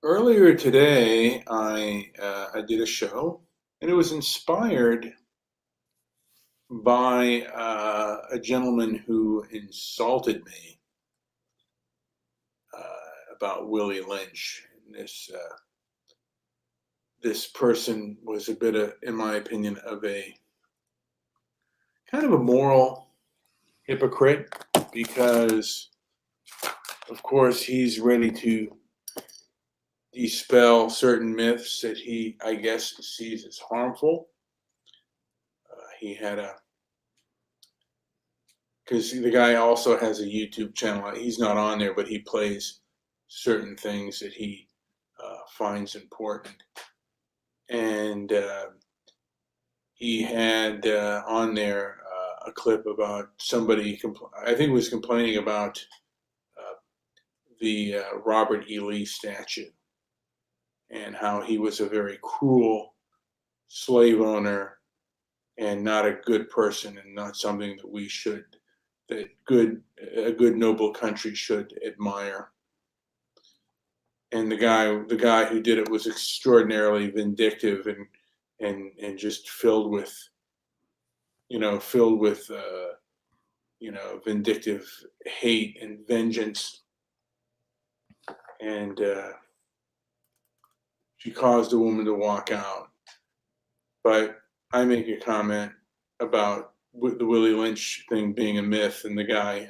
Earlier today, I did a show, and it was inspired by a gentleman who insulted me about Willie Lynch. And this person was a bit of, in my opinion, of a kind of a moral hypocrite because, of course, he's ready to dispel certain myths that he, I guess, sees as harmful. He had a because the guy also has a YouTube channel. He's not on there, but he plays certain things that he finds important. And he had on there a clip about somebody, I think, was complaining about uh, the Robert E. Lee statue and how he was a very cruel slave owner and not a good person and not something that we should that a good noble country should admire. And the guy who did it was extraordinarily vindictive and just filled with vindictive hate and vengeance. And she caused a woman to walk out. But I make a comment about the Willie Lynch thing being a myth, and the guy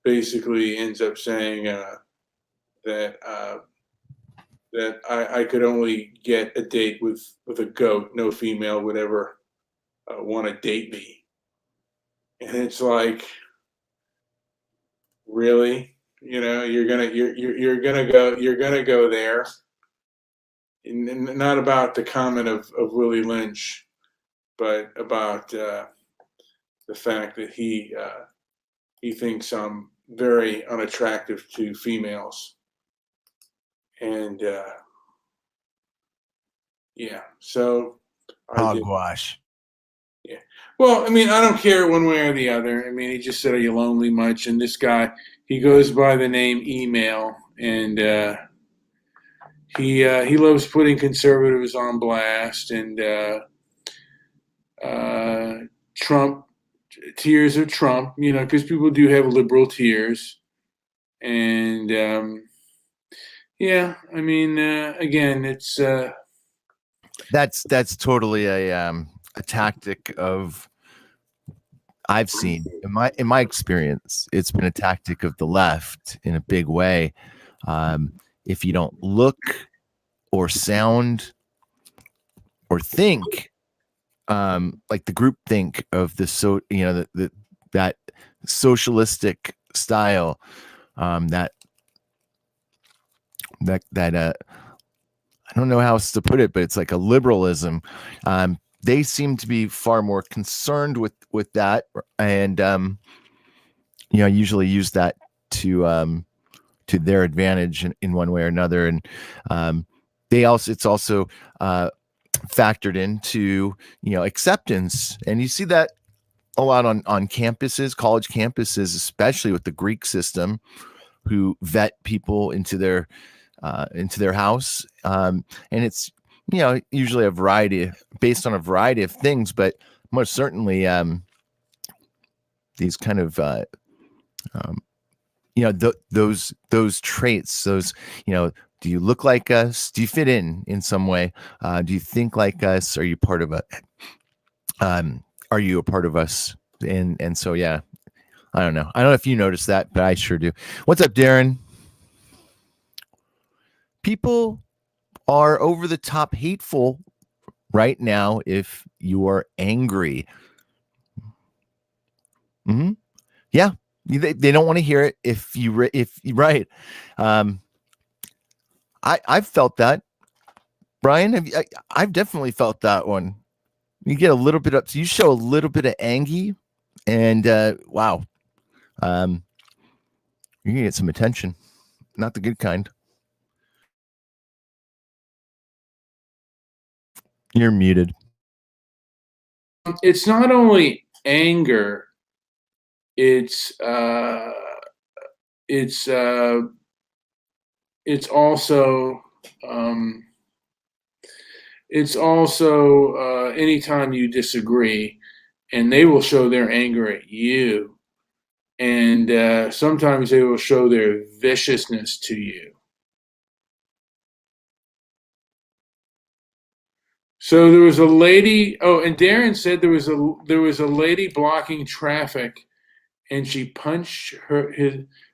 basically ends up saying that that I could only get a date with a goat. No female would ever want to date me. And it's like, really, you're gonna go there, and not about the comment of Willie Lynch, but about the fact that he thinks I'm very unattractive to females, and yeah, so I did. Hogwash. Yeah. Well, I mean, I don't care one way or the other. I mean, he just said, "Are you lonely much?" And this guy, he goes by the name Email, and he loves putting conservatives on blast and uh, Trump tears of Trump. Because people do have liberal tears, and yeah, I mean, again, it's That's totally a tactic of I've seen in my experience. It's been a tactic of the left in a big way. If you don't look or sound or think like the group think of that socialistic style, that I don't know how else to put it, but it's like a liberalism. They seem to be far more concerned with that, and usually use that to their advantage in one way or another. And it's also factored into acceptance, and you see that a lot on campuses, college campuses, especially with the Greek system, who vet people into their house, and it's usually based on a variety of things, but most certainly these kind of those traits, those do you look like us? Do you fit in some way? Do you think like us? Are you part of are you a part of us? And so yeah, I don't know if you noticed that, but I sure do. What's up, Darren? People are over the top hateful right now if you are angry. Mm-hmm. Yeah, they don't want to hear it if you right. I've felt that, Brian. I've definitely felt that one. You get a little bit up, so you show a little bit of angy, and wow, you're gonna get some attention, not the good kind. You're muted. it's not only anger, it's it's it's also um, anytime you disagree, and they will show their anger at you, and sometimes they will show their viciousness to you. So there was a lady. Oh, and Darren said there was a lady blocking traffic, and she punched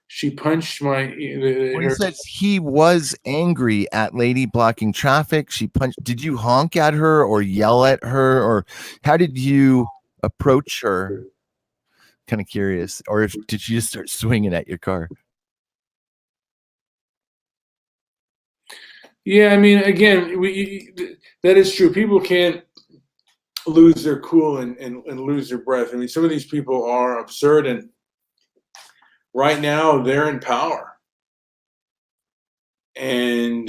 she punched Well, he her. says he was angry at lady blocking traffic. She punched. Did you honk at her or yell at her, or how did you approach her? Kind of curious. Or if did you just start swinging at your car? Yeah, I mean, again, that is true. People can't lose their cool and lose their breath. I mean, some of these people are absurd, and right now they're in power, and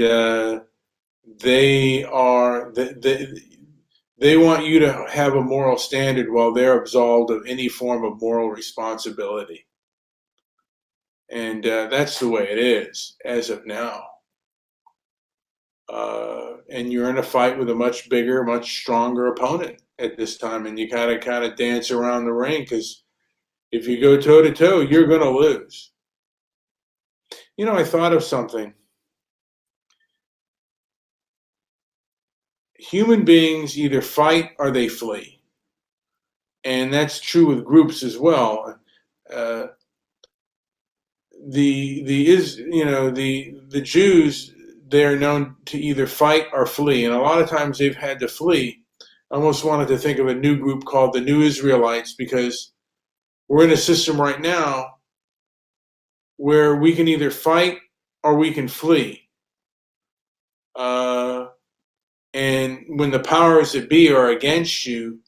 they want you to have a moral standard while they're absolved of any form of moral responsibility, and that's the way it is as of now. And you're in a fight with a much bigger, much stronger opponent at this time, and you gotta kind of dance around the ring because if you go toe to toe, you're going to lose. You know, I thought of something. Human beings either fight or they flee, and that's true with groups as well. Uh, the is you know the Jews, they're known to either fight or flee, and a lot of times they've had to flee. I almost wanted to think of a new group called the New Israelites because we're in a system right now where we can either fight or we can flee. Uh, and when the powers that be are against you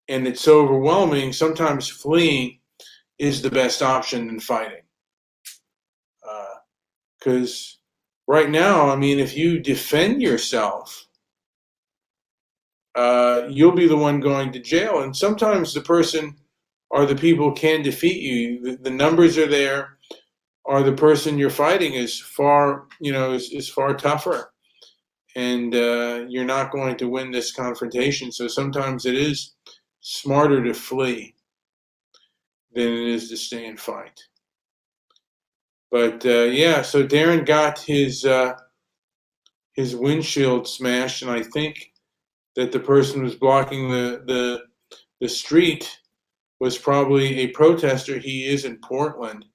and it's so overwhelming, sometimes fleeing is the best option than fighting. Because right now, I mean, if you defend yourself, you'll be the one going to jail. And sometimes the person or the people can defeat you. The numbers are there, or the person you're fighting is far, is far tougher. And you're not going to win this confrontation. So sometimes it is smarter to flee than it is to stay and fight. But yeah, so Darren got his windshield smashed, and I think that the person who was blocking the street was probably a protester. He is in Portland,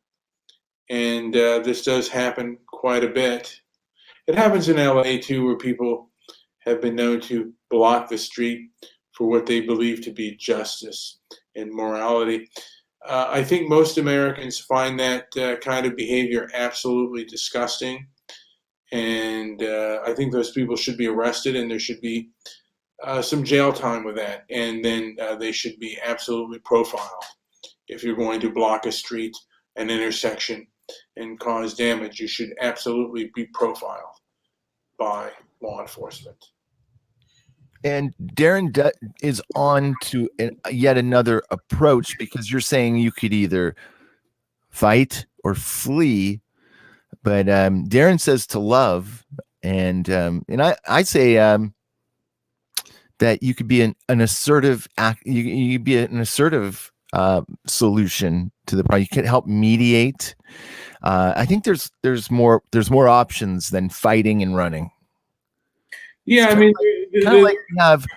and this does happen quite a bit. It happens in LA too, where people have been known to block the street for what they believe to be justice and morality. I think most Americans find that kind of behavior absolutely disgusting. And I think those people should be arrested and there should be some jail time with that. And then they should be absolutely profiled. If you're going to block a street, an intersection, and cause damage, you should absolutely be profiled by law enforcement. And Darren is on to yet another approach because you're saying you could either fight or flee, but Darren says to love, and I say that you could be an assertive act. You could be an assertive solution to the problem. You can help mediate. I think there's more options than fighting and running. Yeah, I mean, kind of like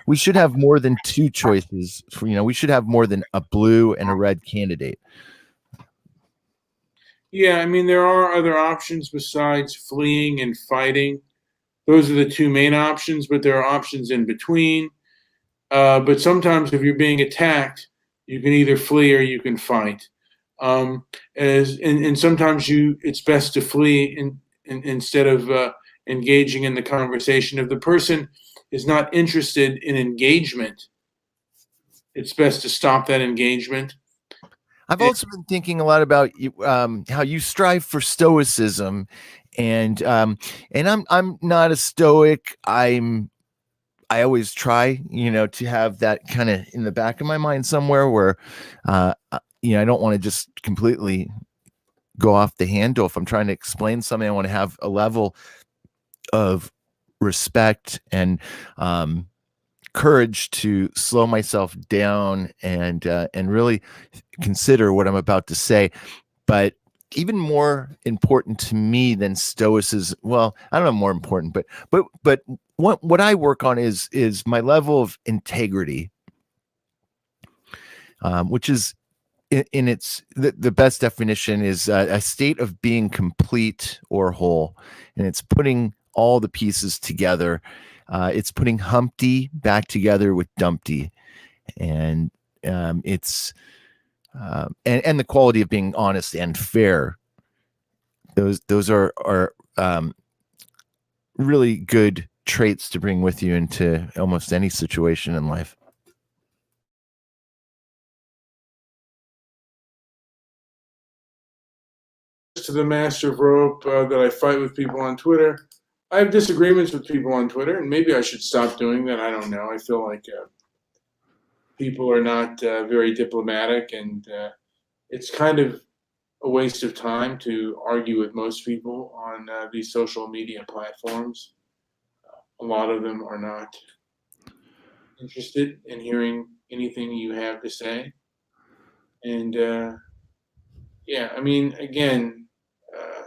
we should have more than two choices. We should have more than a blue and a red candidate. Yeah, I mean, there are other options besides fleeing and fighting. Those are the two main options, but there are options in between. But sometimes if you're being attacked, you can either flee or you can fight. And sometimes it's best to flee instead of engaging in the conversation. If the person is not interested in engagement, it's best to stop that engagement. I've also been thinking a lot about how you strive for stoicism, and I'm not a stoic. I always try, to have that kind of in the back of my mind somewhere where, I don't want to just completely go off the handle. If I'm trying to explain something, I want to have a level of respect and courage to slow myself down and really consider what I'm about to say. But even more important to me than stoicism, well, I don't know, more important, but what I work on is my level of integrity, which is in its the best definition is a state of being complete or whole, and it's putting all the pieces together. It's putting Humpty back together with Dumpty, and it's and the quality of being honest and fair. Those are really good traits to bring with you into almost any situation in life. To the master of rope that I fight with people on Twitter. I have disagreements with people on Twitter, and maybe I should stop doing that. I don't know. I feel like people are not very diplomatic, and it's kind of a waste of time to argue with most people on these social media platforms. A lot of them are not interested in hearing anything you have to say. And yeah, I mean, again, uh,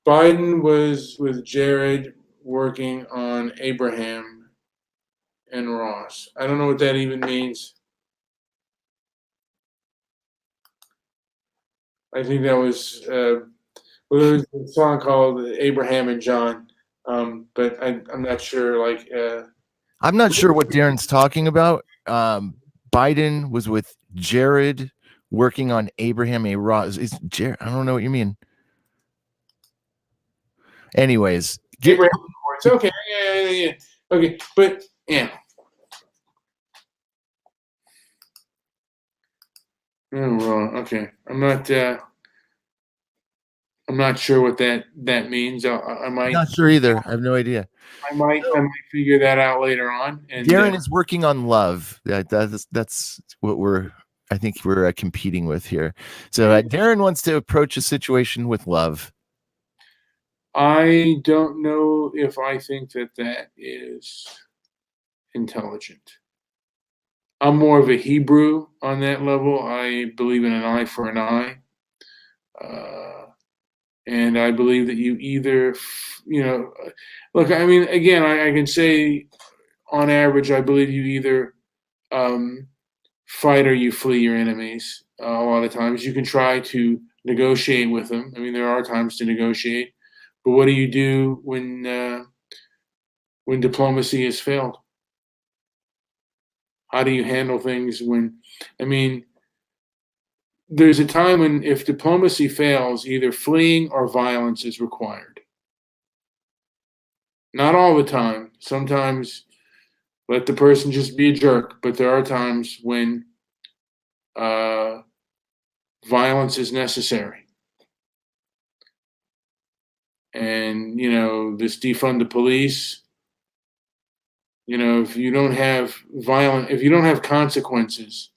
Biden was with Jared working on Abraham and Ross. I don't know what that even means. I think that was well, there was a song called Abraham and John, but I'm not sure. Like, I'm not sure what Darren's talking about. Biden was with Jared working on Abraham A. Ross. Is Jared? I don't know what you mean. Anyways, Abraham. It's okay. Yeah. Okay, but yeah. Oh, well, okay. I'm not sure what that means. I I'm might not sure either. I have no idea. I might figure that out later on. And Darren is working on love. That's what I think we're competing with here. So Darren wants to approach a situation with love. I don't know if I think that is intelligent. I'm more of a Hebrew on that level. I believe in an eye for an eye. Uh, and I believe that you either, look, I mean, again, I can say on average, I believe you either um, fight or you flee your enemies. A lot of times you can try to negotiate with them. I mean, there are times to negotiate, but what do you do when diplomacy has failed? How do you handle things when, I mean, there's a time when if diplomacy fails, either fleeing or violence is required. Not all the time. Sometimes let the person just be a jerk, but there are times when uh, violence is necessary. And, this defund the police, if you don't have if you don't have consequences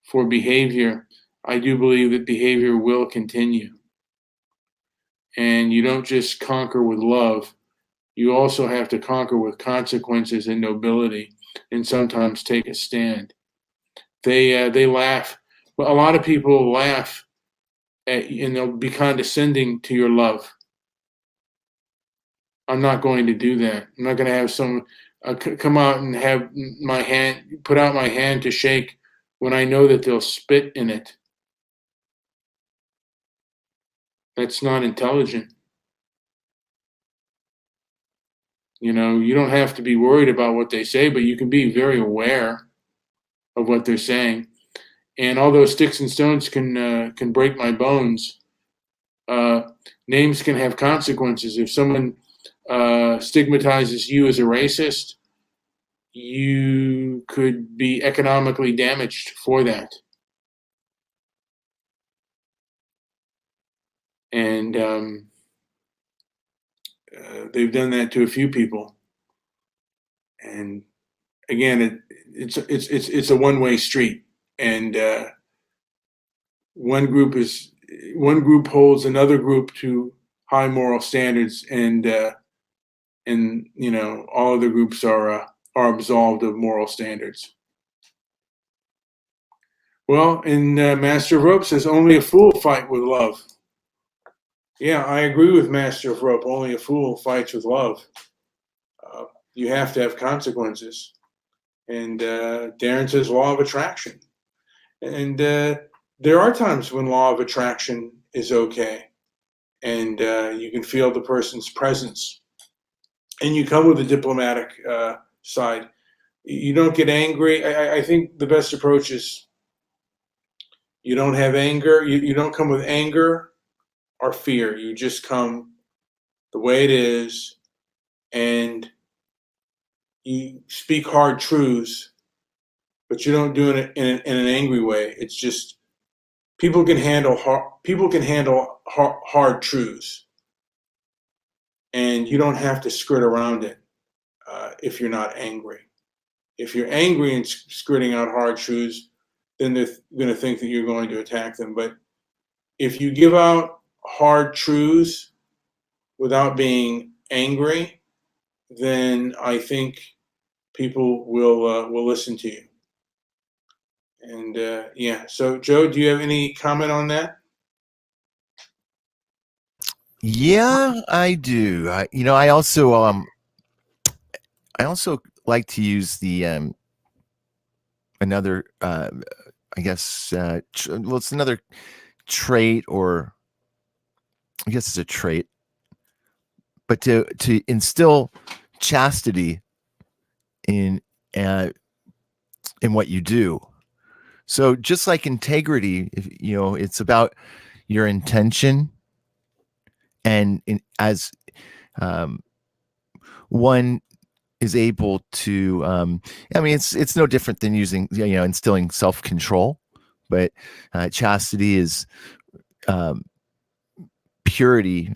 for behavior, I do believe that behavior will continue. And you don't just conquer with love, you also have to conquer with consequences and nobility, and sometimes take a stand. They laugh. Well, a lot of people laugh at, and they'll be condescending to your love. I'm not going to do that. I'm not going to have someone come out and have put out my hand to shake when I know that they'll spit in it. That's not intelligent. You don't have to be worried about what they say, but you can be very aware of what they're saying. And although sticks and stones can break my bones, names can have consequences. If someone stigmatizes you as a racist, you could be economically damaged for that. And they've done that to a few people. And again, it's a one-way street. And one group holds another group to high moral standards, and all other groups are absolved of moral standards. Well, and Master of Rope says only a fool fight with love. Yeah, I agree with Master of Rope. Only a fool fights with love. You have to have consequences. And Darren says law of attraction. And there are times when law of attraction is okay. And you can feel the person's presence. And you come with a diplomatic side. You don't get angry. I think the best approach is you don't have anger. You don't come with anger or fear. You just come the way it is, and you speak hard truths, but you don't do it in an angry way. It's just people can handle hard truths, and you don't have to skirt around it if you're not angry. If you're angry and skirting out hard truths, then they're going to think that you're going to attack them. But if you give out hard truths without being angry, then I think people will listen to you. And yeah, so Joe, do you have any comment on that? Yeah, I do. I also like to use the another I guess it's another trait, or I guess it's a trait, but to instill chastity in what you do. So just like integrity, it's about your intention, and as one is able to, it's no different than using, instilling self-control, but chastity is purity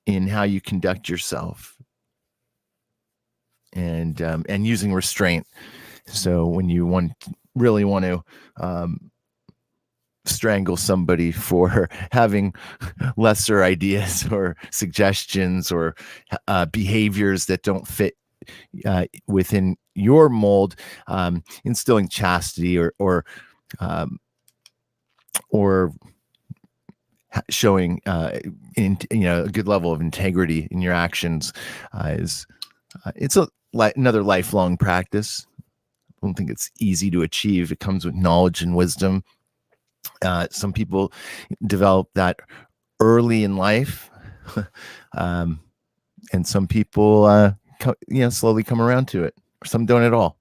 in how you conduct yourself, and using restraint. So when you really want to strangle somebody for having lesser ideas or suggestions or behaviors that don't fit within your mold, instilling chastity or showing a good level of integrity in your actions is it's another lifelong practice. I don't think it's easy to achieve. It comes with knowledge and wisdom. Some people develop that early in life, and some people, slowly come around to it. Or some don't at all.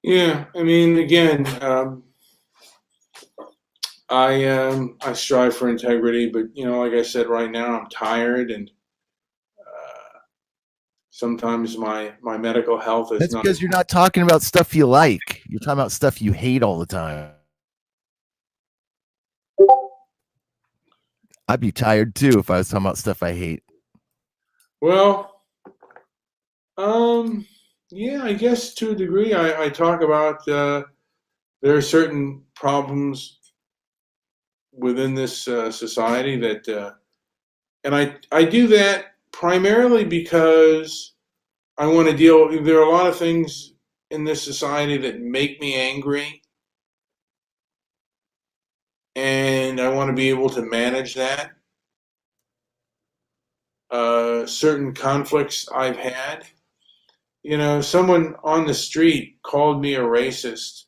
Yeah, I mean, again, I strive for integrity, but like I said, right now I'm tired, and sometimes my medical health is That's not. because you're not talking about stuff you like. You're talking about stuff you hate all the time. I'd be tired too if I was talking about stuff I hate. Well, yeah, I guess to a degree, I talk about there are certain problems within this society that, and I do that primarily because I want to deal. There are a lot of things in this society that make me angry, and I want to be able to manage that. Certain conflicts I've had. Someone on the street called me a racist,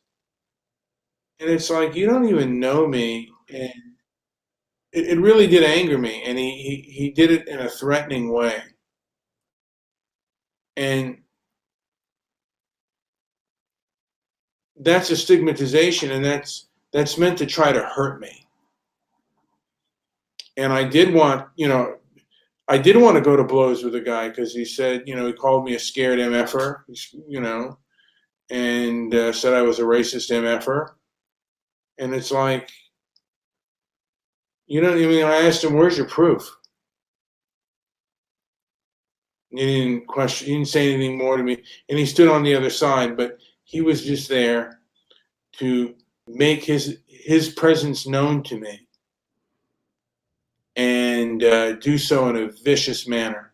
and it's like you don't even know me, and it really did anger me, and he did it in a threatening way, and that's a stigmatization, and that's meant to try to hurt me. And I did want to go to blows with the guy because he said, he called me a scared MFer, and said I was a racist MFer. And it's like, I asked him, where's your proof? He didn't say anything more to me, and he stood on the other side. But He was just there to make his presence known to me, and do so in a vicious manner.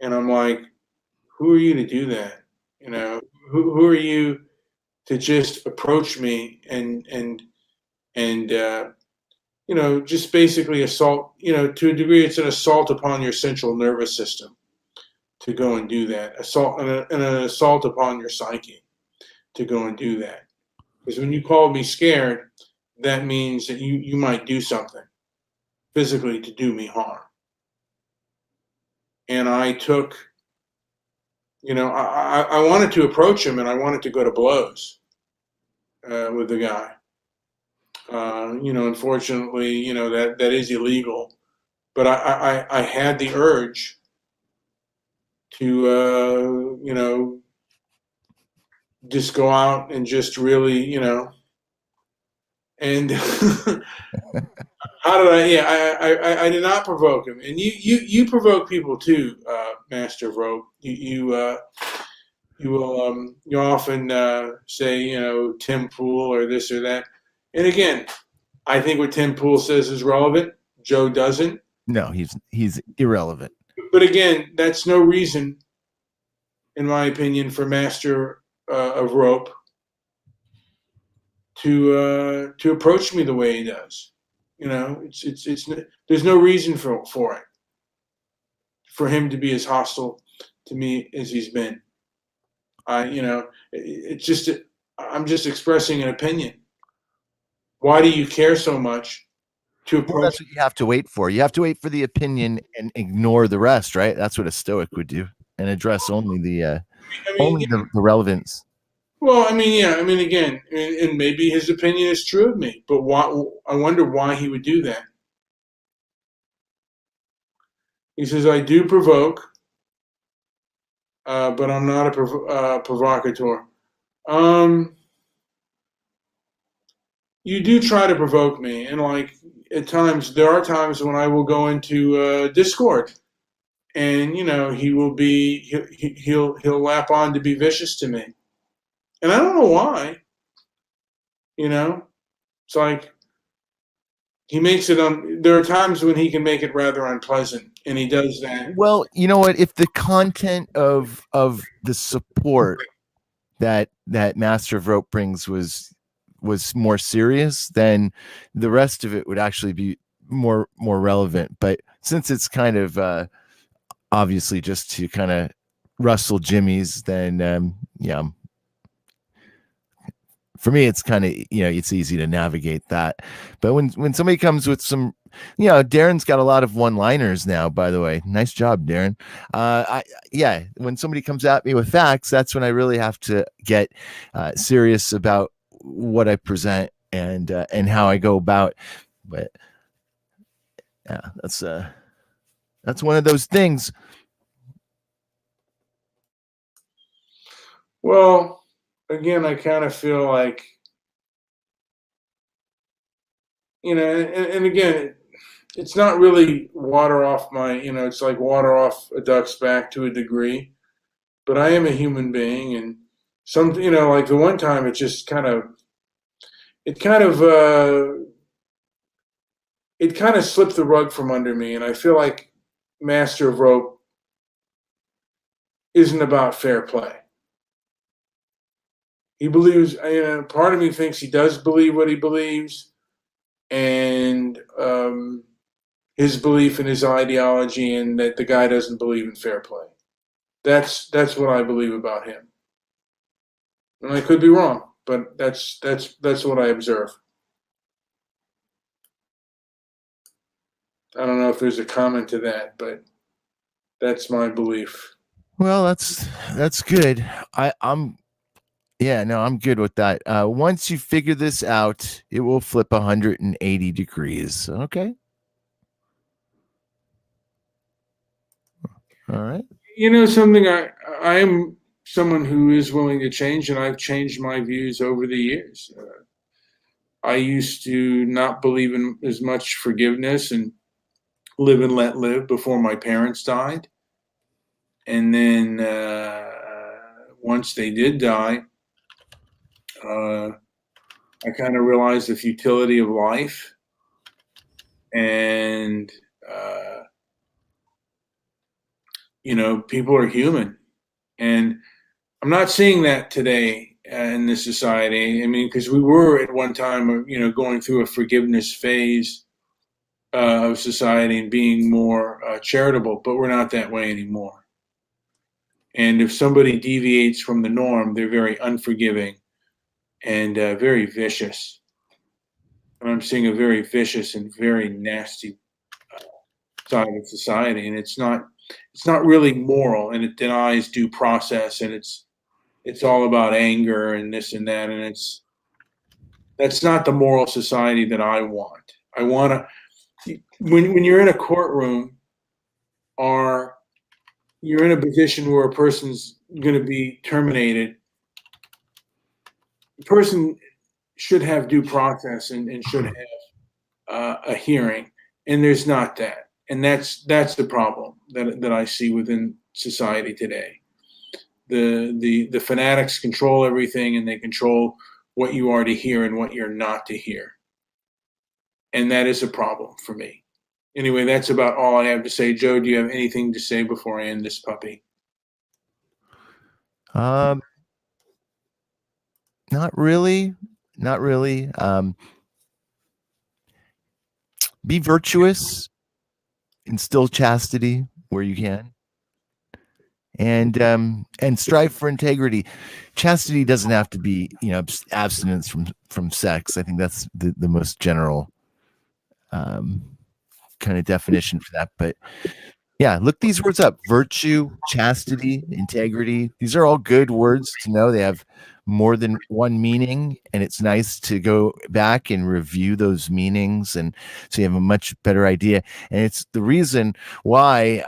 And I'm like, who are you to do that? You know, who are you to just approach me and you know, just basically assault, you know, to a degree, it's an assault upon your central nervous system to go and do that. Assault and an assault upon your psyche to go and do that. Because when you called me scared, that means that you might do something physically to do me harm. And I took, you know, I wanted to approach him and I wanted to go to blows with the guy. You know, unfortunately, you know, that is illegal. But I had the urge to, you know, just go out and just really, you know, and how did I? Yeah, I did not provoke him, and you provoke people too, Master of Rope. You will you often say, you know, Tim Pool or this or that, and again, I think what Tim Pool says is relevant. Joe doesn't. No, he's irrelevant. But again, that's no reason, in my opinion, for Master of Rope to approach me the way he does. You know, it's there's no reason for it, for him to be as hostile to me as he's been. You know, it's just I'm just expressing an opinion. Why do you care so much to Well, approach? that's what you have to wait for. You have to wait for the opinion and ignore the rest, right? That's what a Stoic would do, and address only I mean, the relevance. well, I mean, yeah, I mean, again, and maybe his opinion is true of me, but why? I wonder why he would do that. He says, "I do provoke, but I'm not a provocateur." Um, you do try to provoke me, and like at times, there are times when I will go into Discord, and you know, he'll lap on to be vicious to me, and I don't know why. You know, it's like he makes it on. There are times when he can make it rather unpleasant, and he does that. Well, you know what? If the content of the support that Master of Rope brings was more serious, then the rest of it would actually be more relevant. But since it's kind of obviously just to kind of rustle jimmies, then yeah, for me it's kind of, you know, it's easy to navigate that. But when somebody comes with some, you know, Darren's got a lot of one liners now, by the way. Nice job, Darren. I Yeah, when somebody comes at me with facts, that's when I really have to get serious about what I present and how I go about. But yeah, that's one of those things. Well, again, I kind of feel like, you know, and again, it's not really water off my, you know, it's like water off a duck's back to a degree, but I am a human being, and some, you know, like the one time it just it kind of, it kind of slipped the rug from under me, and I feel like Master of Rope isn't about fair play. He believes, you know, part of me thinks he does believe what he believes, and his belief in his ideology, and that the guy doesn't believe in fair play. That's what I believe about him, and I could be wrong, but that's what I observe. I don't know if there's a comment to that, but that's my belief. Well, that's good. I'm Yeah, no, I'm good with that. Once you figure this out, it will flip 180 degrees. Okay. All right. You know something, I am someone who is willing to change, and I've changed my views over the years. I used to not believe in as much forgiveness and live and let live before my parents died. And then once they did die, I kind of realized the futility of life, and uh, people are human, and I'm not seeing that today in this society. I mean, because we were at one time, going through a forgiveness phase of society and being more charitable, but we're not that way anymore. And if somebody deviates from the norm, they're very unforgiving and very vicious. And I'm seeing a very vicious and very nasty side of society, and it's not really moral, and it denies due process, and it's all about anger and this and that, and that's not the moral society that I want. I want to when you're in a courtroom, or you're in a position where a person's going to be terminated, the person should have due process, and should have a hearing, and there's not that, and that's the problem that I see within society today. The fanatics control everything, and they control what you are to hear and what you're not to hear, and that is a problem for me. Anyway, that's about all I have to say. Joe, do you have anything to say before I end this puppy? Not really. Not really. Be virtuous, instill chastity where you can, and strive for integrity. Chastity doesn't have to be, abstinence from sex. I think that's the most general kind of definition for that. But yeah, look these words up: virtue, chastity, integrity. These are all good words to know. They have more than one meaning, and it's nice to go back and review those meanings, and so you have a much better idea. And it's the reason why,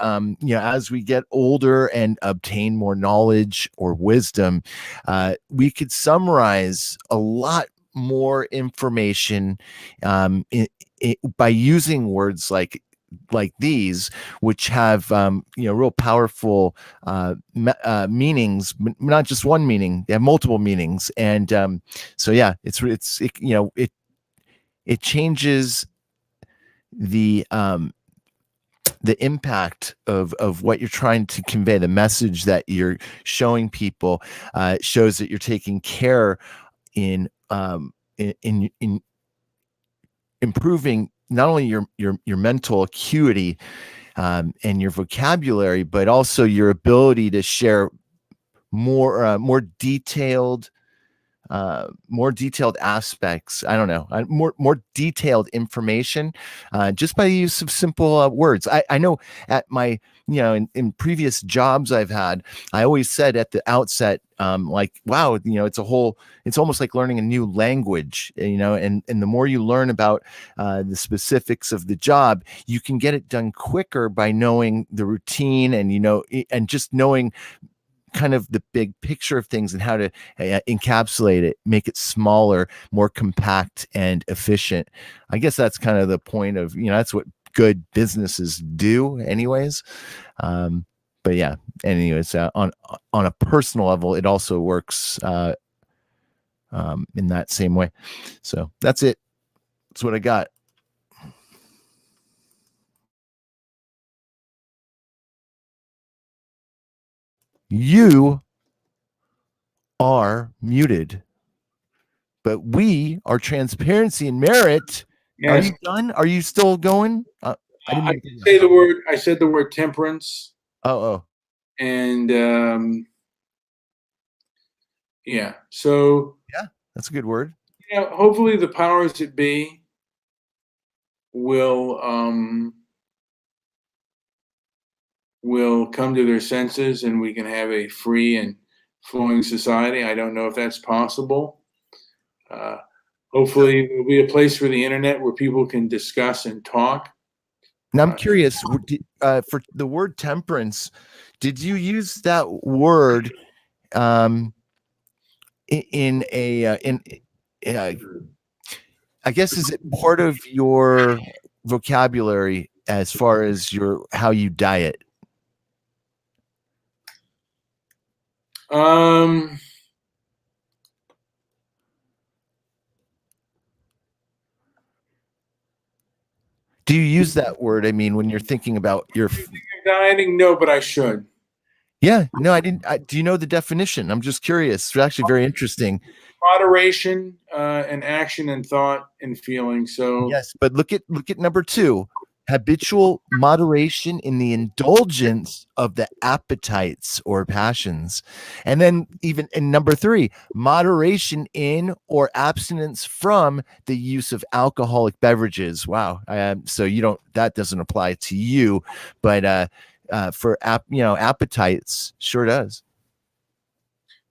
as we get older and obtain more knowledge or wisdom, we could summarize a lot more information by using words like these, which have real powerful meanings, not just one meaning. They have multiple meanings, and so yeah, it changes the impact of what you're trying to convey. The message that you're showing people shows that you're taking care in improving not only your mental acuity and your vocabulary, but also your ability to share more detailed aspects. I don't know, more detailed information just by the use of simple words. I know at my, in previous jobs I've had, I always said at the outset, like, wow, it's almost like learning a new language, and the more you learn about the specifics of the job, you can get it done quicker by knowing the routine, and just knowing kind of the big picture of things and how to encapsulate it, make it smaller, more compact and efficient. I guess that's kind of the point of, that's what good businesses do anyways. But yeah, anyways, on a personal level, it also works in that same way. So that's it. That's what I got. You are muted, but we are transparency and merit. Yes. Are you done? Are you still going? I didn't I say the word. I said the word temperance. Oh. And yeah. So yeah, that's a good word. Yeah. Hopefully, the powers that be will come to their senses, and we can have a free and flowing society. I don't know if that's possible. Hopefully, there'll be a place for the internet where people can discuss and talk. Now, I'm curious, for the word temperance, did you use that word in I guess, is it part of your vocabulary as far as how you diet? Um, Do you use that word? I mean, when you're thinking about your, dieting, no, but I should. yeah, no, I didn't. Do you know the definition? I'm just curious. It's actually very interesting. Moderation, and action and thought and feeling. So Yes, but look at number two, habitual moderation in the indulgence of the appetites or passions. And then even in number three, moderation in or abstinence from the use of alcoholic beverages. Wow. So you don't, that doesn't apply to you, but for appetites, sure does.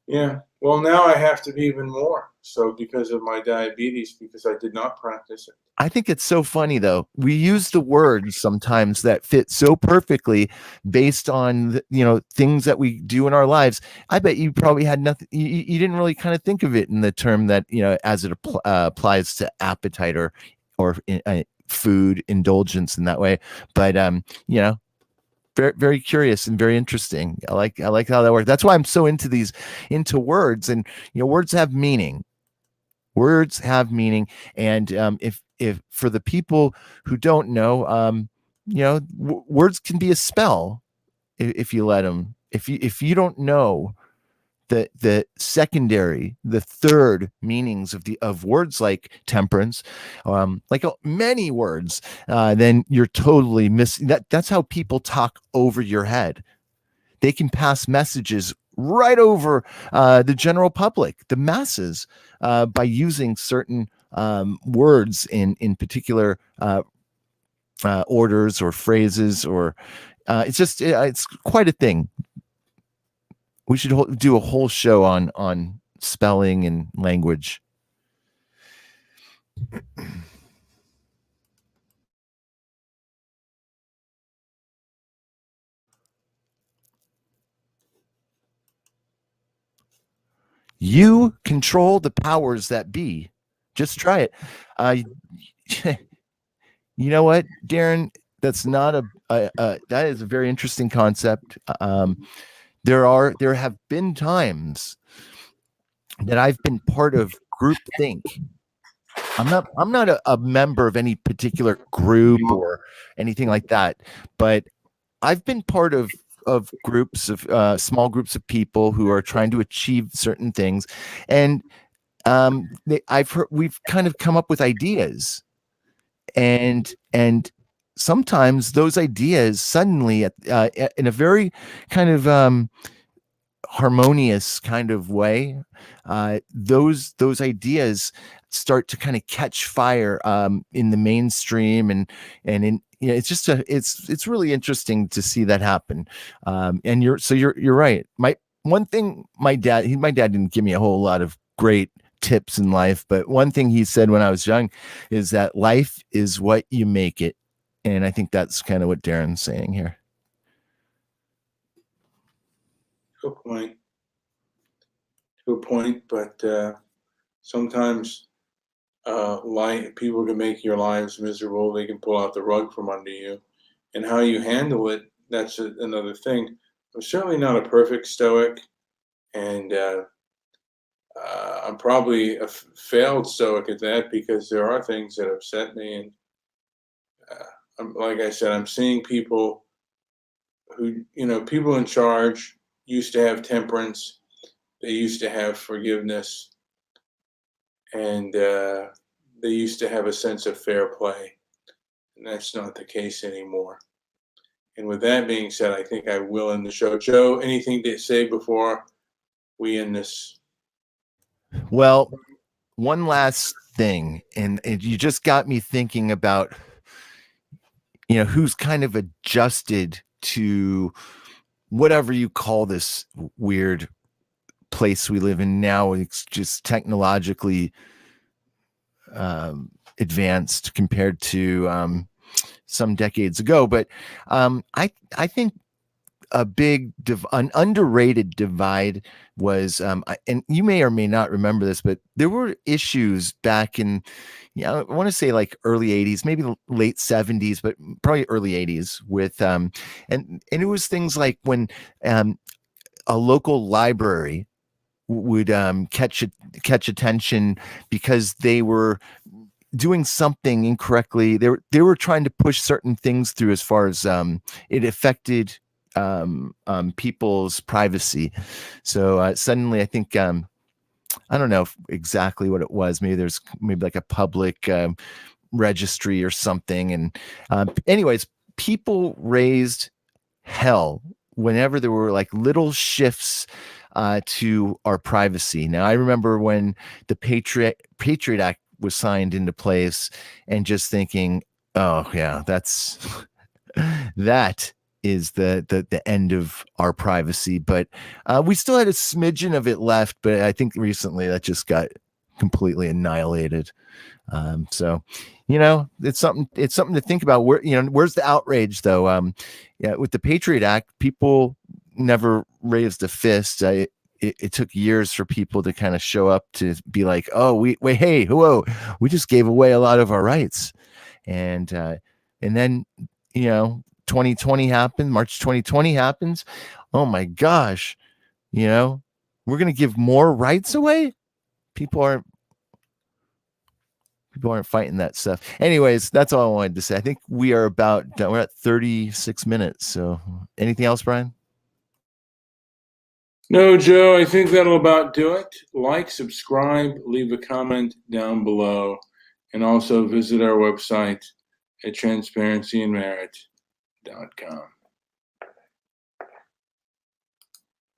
yeah. Well, now I have to be even more so because of my diabetes, because I did not practice it. I think it's so funny though. We use the words sometimes that fit so perfectly based on things that we do in our lives. I bet you probably had nothing. You didn't really kind of think of it in the term that as it applies to appetite or food indulgence in that way. But very very curious and very interesting. I like how that works. That's why I'm so into words, and words have meaning. Words have meaning, and if for the people who don't know, words can be a spell if you let them. If you don't know the third meanings of words like temperance, like many words, then you're totally missing that. That's how people talk over your head. They can pass messages right over the general public, the masses, by using certain words in particular orders or phrases, or it's quite a thing. We should do a whole show on spelling and language. You control the powers that be. Just try it. Uh, you know what, Darren? That's not that is a very interesting concept. There have been times that I've been part of groupthink. I'm not a member of any particular group or anything like that, but I've been part of groups of small groups of people who are trying to achieve certain things, and I've heard we've kind of come up with ideas, and sometimes those ideas suddenly in a very kind of harmonious kind of way, those ideas start to kind of catch fire in the mainstream, and in it's just it's really interesting to see that happen. And you're right. One thing my dad didn't give me a whole lot of great tips in life, but one thing he said when I was young is that life is what you make it, and I think that's kind of what Darren's saying here. Good point. Good point. But sometimes people can make your lives miserable. They can pull out the rug from under you, and how you handle it, that's another thing. I'm certainly not a perfect stoic, and I'm probably a failed stoic at that, because there are things that upset me, and like I said, I'm seeing people who, people in charge used to have temperance, they used to have forgiveness, and they used to have a sense of fair play, and that's not the case anymore. And with that being said, I think I will end the show. Joe, anything to say before we end this? Well, one last thing, and you just got me thinking about who's kind of adjusted to whatever you call this weird place we live in now. It's just technologically advanced compared to some decades ago, but I think a an underrated divide was, and you may or may not remember this, but there were issues back in, I want to say like early 80s, maybe late 70s, but probably early 80s with, and it was things like when, a local library would catch attention because they were doing something incorrectly. They were trying to push certain things through as far as it affected people's privacy. So suddenly, I think I don't know exactly what it was. Maybe there's maybe like a public registry or something. And anyways, people raised hell whenever there were like little shifts to our privacy. Now, I remember when the Patriot Act was signed into place, and just thinking, oh yeah, that is the end of our privacy. But we still had a smidgen of it left, but I think recently that just got completely annihilated. So, it's something to think about. Where's the outrage though? Yeah, with the Patriot Act, people never raised a fist. It took years for people to kind of show up to be like, oh, wait, hey, whoa, we just gave away a lot of our rights. And then, 2020 happened, March 2020 happens. Oh my gosh, we're going to give more rights away. People aren't fighting that stuff. Anyways, that's all I wanted to say. I think we're at 36 minutes. So anything else, Brian? No, Joe, I think that'll about do it. Like, subscribe, leave a comment down below, and also visit our website at transparencyandmerit.com.